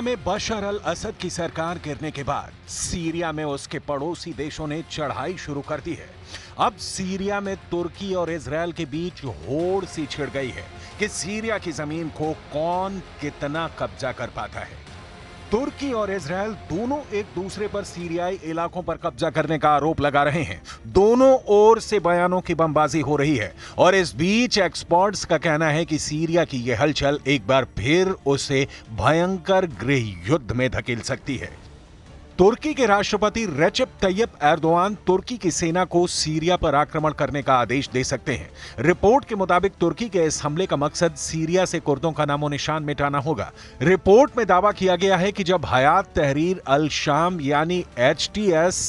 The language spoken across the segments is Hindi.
में बशर अल असद की सरकार गिरने के बाद सीरिया में उसके पड़ोसी देशों ने चढ़ाई शुरू कर दी है। अब सीरिया में तुर्की और इजरायल के बीच होड़ सी छिड़ गई है कि सीरिया की जमीन को कौन कितना कब्जा कर पाता है। तुर्की और इजरायल दोनों एक दूसरे पर सीरियाई इलाकों पर कब्जा करने का आरोप लगा रहे हैं। दोनों ओर से बयानों की बमबाजी हो रही है और इस बीच एक्सपर्ट्स का कहना है कि सीरिया की यह हलचल एक बार फिर उसे भयंकर गृह युद्ध में धकेल सकती है। तुर्की के राष्ट्रपति रेसिप तैयब एर्दोआन तुर्की की सेना को सीरिया पर आक्रमण करने का आदेश दे सकते हैं। रिपोर्ट के मुताबिक तुर्की के इस हमले का मकसद सीरिया से कुर्दों का नामो निशान मिटाना होगा। रिपोर्ट में दावा किया गया है कि जब हयात तहरीर अल शाम यानी HTS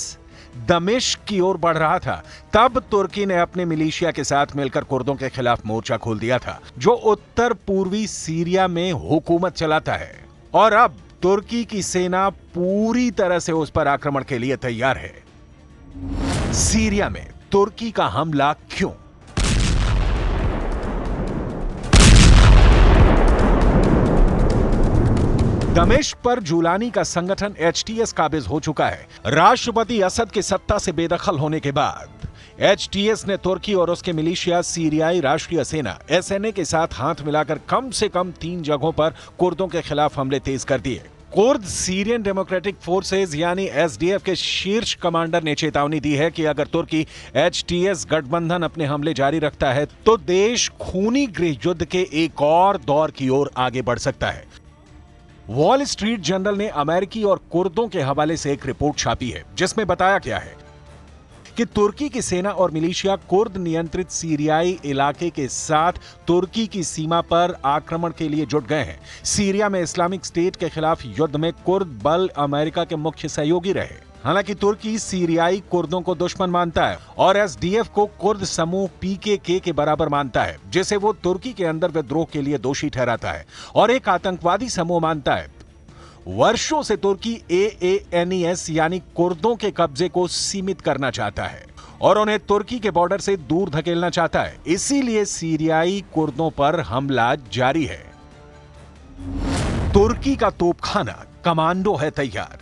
दमिश्क की ओर बढ़ रहा था, तब तुर्की ने अपने मिलिशिया के साथ मिलकर कुर्दों के खिलाफ मोर्चा खोल दिया था, जो उत्तर पूर्वी सीरिया में हुकूमत चलाता है। और अब तुर्की की सेना पूरी तरह से उस पर आक्रमण के लिए तैयार है। सीरिया में तुर्की का हमला क्यों? दमिश्क पर जुलानी का संगठन HTS काबिज हो चुका है। राष्ट्रपति असद के सत्ता से बेदखल होने के बाद HTS ने तुर्की और उसके मिलिशिया सीरियाई राष्ट्रीय सेना SNA के साथ हाथ मिलाकर कम से कम 3 जगहों पर कुर्दों के खिलाफ हमले तेज कर दिए। कुर्द सीरियन डेमोक्रेटिक फोर्सेज यानी SDF के शीर्ष कमांडर ने चेतावनी दी है कि अगर तुर्की HTS गठबंधन अपने हमले जारी रखता है तो देश खूनी गृह युद्ध के एक और दौर की ओर आगे बढ़ सकता है। वॉल स्ट्रीट जर्नल ने अमेरिकी और कुर्दों के हवाले से एक रिपोर्ट छापी है, जिसमें बताया गया है कि तुर्की की सेना और मिलिशिया कुर्द नियंत्रित सीरियाई इलाके के साथ तुर्की की सीमा पर आक्रमण के लिए जुट गए हैं। सीरिया में इस्लामिक स्टेट के खिलाफ युद्ध में कुर्द बल अमेरिका के मुख्य सहयोगी रहे। हालांकि तुर्की सीरियाई कुर्दों को दुश्मन मानता है और SDF को कुर्द समूह PKK के बराबर मानता है, जिसे वो तुर्की के अंदर विद्रोह के लिए दोषी ठहराता है और एक आतंकवादी समूह मानता है। वर्षों से तुर्की AANES यानी कुर्दों के कब्जे को सीमित करना चाहता है और उन्हें तुर्की के बॉर्डर से दूर धकेलना चाहता है। इसीलिए सीरियाई कुर्दों पर हमला जारी है। तुर्की का तोपखाना कमांडो है तैयार।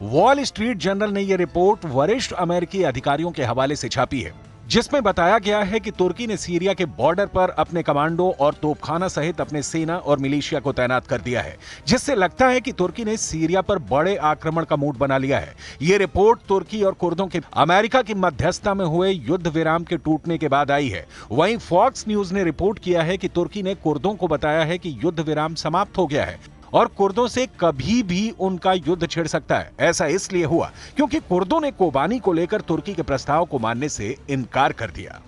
वॉल स्ट्रीट जर्नल ने यह रिपोर्ट वरिष्ठ अमेरिकी अधिकारियों के हवाले से छापी है, जिसमें बताया गया है कि तुर्की ने सीरिया के बॉर्डर पर अपने कमांडो और तोपखाना सहित अपने सेना और मिलिशिया को तैनात कर दिया है, जिससे लगता है कि तुर्की ने सीरिया पर बड़े आक्रमण का मूड बना लिया है। यह रिपोर्ट तुर्की और कुर्दों के अमेरिका की मध्यस्थता में हुए युद्ध विराम के टूटने के बाद आई है। वहीं फॉक्स न्यूज ने रिपोर्ट किया है कि तुर्की ने कुर्दों को बताया है कि युद्ध विराम समाप्त हो गया है और कुर्दों से कभी भी उनका युद्ध छिड़ सकता है। ऐसा इसलिए हुआ क्योंकि कुर्दों ने कोबानी को लेकर तुर्की के प्रस्ताव को मानने से इनकार कर दिया।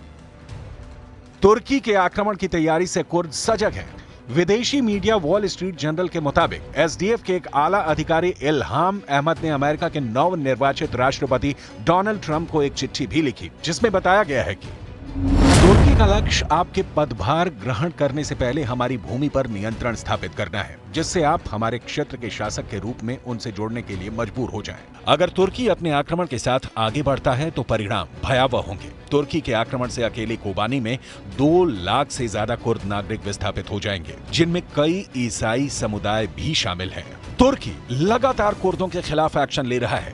तुर्की के आक्रमण की तैयारी से कुर्द सजग हैं। विदेशी मीडिया वॉल स्ट्रीट जर्नल के मुताबिक SDF के एक आला अधिकारी इल्हाम अहमद ने अमेरिका के नवनिर्वाचित राष्ट्रपति डोनाल्ड ट्रंप को एक चिट्ठी भी लिखी, जिसमें बताया गया है कि तुर्की का लक्ष्य आपके पदभार ग्रहण करने से पहले हमारी भूमि पर नियंत्रण स्थापित करना है, जिससे आप हमारे क्षेत्र के शासक के रूप में उनसे जोड़ने के लिए मजबूर हो जाएं। अगर तुर्की अपने आक्रमण के साथ आगे बढ़ता है तो परिणाम भयावह होंगे। तुर्की के आक्रमण से अकेले कोबानी में 2 लाख से ज्यादा कुर्द नागरिक विस्थापित हो जाएंगे, जिनमें कई ईसाई समुदाय भी शामिल हैं। तुर्की लगातार कुर्दों के खिलाफ एक्शन ले रहा है।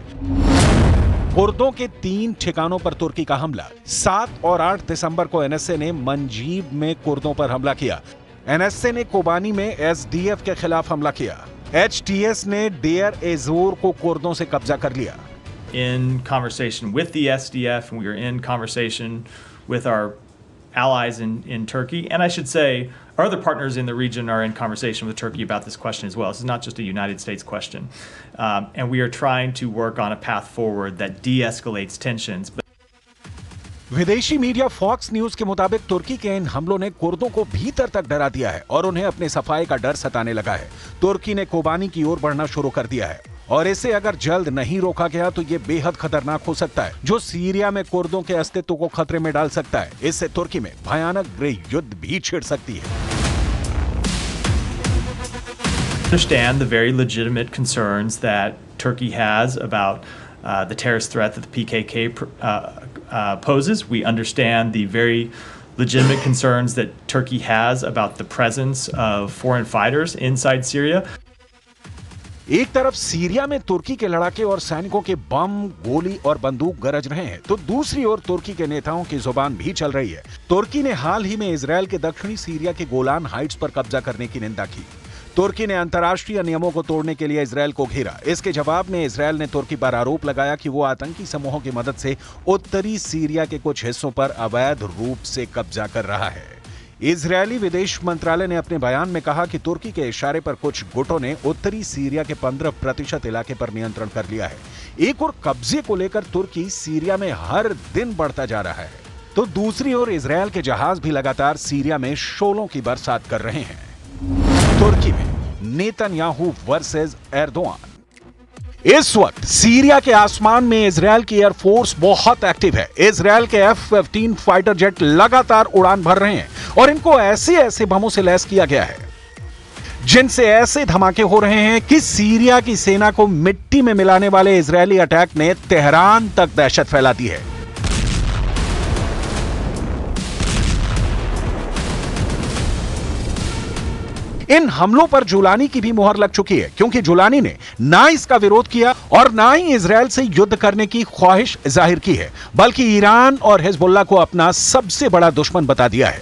कुर्दों के 3 ठिकानों पर तुर्की का हमला। 7 और 8 दिसंबर को NSA ने मंजीब में कुर्दों पर हमला किया। NSA ने कोबानी में SDF के खिलाफ हमला किया। HTS ने डेयर एजोर को कुर्दों से कब्जा कर लिया। In conversation with the SDF, and we are in conversation with our allies in Turkey, and I should say our other partners in the region are in conversation with Turkey about this question as well. This is not just a United States question. And we are trying to work on a path forward that de-escalates tensions. विदेशी मीडिया फॉक्स न्यूज के मुताबिक तुर्की के इन हमलों ने कुर्दों को भीतर तक डरा दिया है और उन्हें अपने सफाई का डर सताने लगा है। तुर्की ने कोबानी की ओर बढ़ना शुरू कर दिया है और इसे अगर जल्द नहीं रोका गया तो ये बेहद खतरनाक हो सकता है, जो सीरिया में कुर्दों के अस्तित्व को खतरे में डाल सकता है। इससे तुर्की में भयानक गृह युद्ध भी छिड़ सकती है। Understand the very legitimate concerns that Turkey has about the terrorist threat that the PKK poses. We understand the very legitimate concerns that Turkey has about the presence of foreign fighters inside Syria. एक तरफ सीरिया में तुर्की के लड़ाके और सैनिकों के बम, गोली और बंदूक गरज रहे हैं, तो दूसरी ओर तुर्की के नेताओं की जुबान भी चल रही है। तुर्की ने हाल ही में इजरायल के दक्षिणी सीरिया के गोलान हाइट्स पर कब्जा करने की निंदा की। तुर्की ने अंतर्राष्ट्रीय नियमों को तोड़ने के लिए इजरायल को घेरा। इसके जवाब में इजरायल ने तुर्की पर आरोप लगाया कि वो आतंकी समूहों की मदद से उत्तरी सीरिया के कुछ हिस्सों पर अवैध रूप से कब्जा कर रहा है। इजरायली विदेश मंत्रालय ने अपने बयान में कहा कि तुर्की के इशारे पर कुछ गुटों ने उत्तरी सीरिया के 15% इलाके पर नियंत्रण कर लिया है। एक और कब्जे को लेकर तुर्की सीरिया में हर दिन बढ़ता जा रहा है, तो दूसरी ओर इजरायल के जहाज भी लगातार सीरिया में शोलों की बरसात कर रहे हैं। तुर्की में नेतन्याहू वर्सेस एर्दोआन। इस वक्त सीरिया के आसमान में इजरायल की एयरफोर्स बहुत एक्टिव है। इजरायल के F-15 फाइटर जेट लगातार उड़ान भर रहे हैं और इनको ऐसे ऐसे बमों से लैस किया गया है जिनसे ऐसे धमाके हो रहे हैं कि सीरिया की सेना को मिट्टी में मिलाने वाले इजरायली अटैक ने तेहरान तक दहशत फैला दी है। इन हमलों पर जुलानी की भी मुहर लग चुकी है, क्योंकि जुलानी ने ना इसका विरोध किया और ना ही इजरायल से युद्ध करने की ख्वाहिश जाहिर की है, बल्कि ईरान और हिजबुल्लाह को अपना सबसे बड़ा दुश्मन बता दिया है।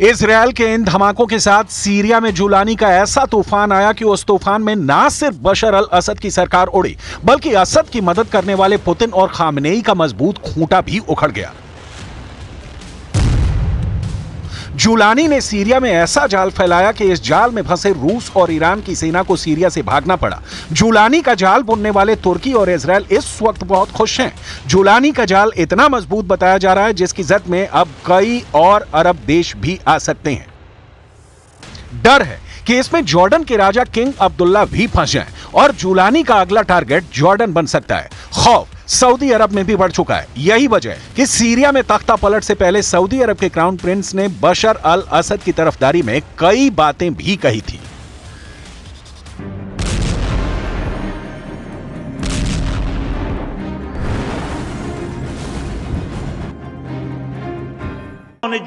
इजरायल के इन धमाकों के साथ सीरिया में जुलानी का ऐसा तूफान आया कि उस तूफान में ना सिर्फ बशर अल असद की सरकार उड़ी, बल्कि असद की मदद करने वाले पुतिन और खामनेई का मजबूत खूंटा भी उखड़ गया। जुलानी ने सीरिया में ऐसा जाल फैलाया कि इस जाल में फंसे रूस और ईरान की सेना को सीरिया से भागना पड़ा। जुलानी का जाल बुनने वाले तुर्की और इजरायल इस वक्त बहुत खुश हैं। जुलानी का जाल इतना मजबूत बताया जा रहा है जिसकी जद में अब कई और अरब देश भी आ सकते हैं। डर है कि इसमें जॉर्डन के राजा किंग अब्दुल्ला भी फंस जाएं और जुलानी का अगला टारगेट जॉर्डन बन सकता है। खौफ सऊदी अरब में भी बढ़ चुका है। यही वजह है कि सीरिया में तख्ता पलट से पहले सऊदी अरब के क्राउन प्रिंस ने बशर अल असद की तरफदारी में कई बातें भी कही थी।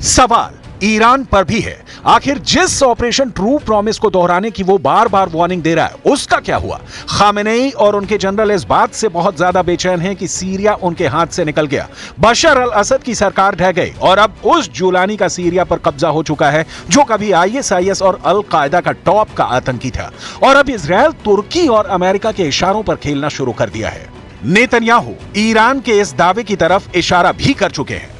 सवाल ईरान पर भी है। आखिर जिस ऑपरेशन ट्रू प्रॉमिस को दोहराने की वो बार बार वार्निंग दे रहा है उसका क्या हुआ? खामेनेई और उनके जनरल इस बात से बहुत ज्यादा बेचैन हैं कि सीरिया उनके हाथ से निकल गया। बशर अल असद की सरकार ढह गई और अब उस जुलानी का सीरिया पर कब्जा हो चुका है जो कभी ISIS और अल कायदा का टॉप का आतंकी था। और अब इजरायल तुर्की और अमेरिका के इशारों पर खेलना शुरू कर दिया है। नेतन्याहू ईरान के इस दावे की तरफ इशारा भी कर चुके हैं।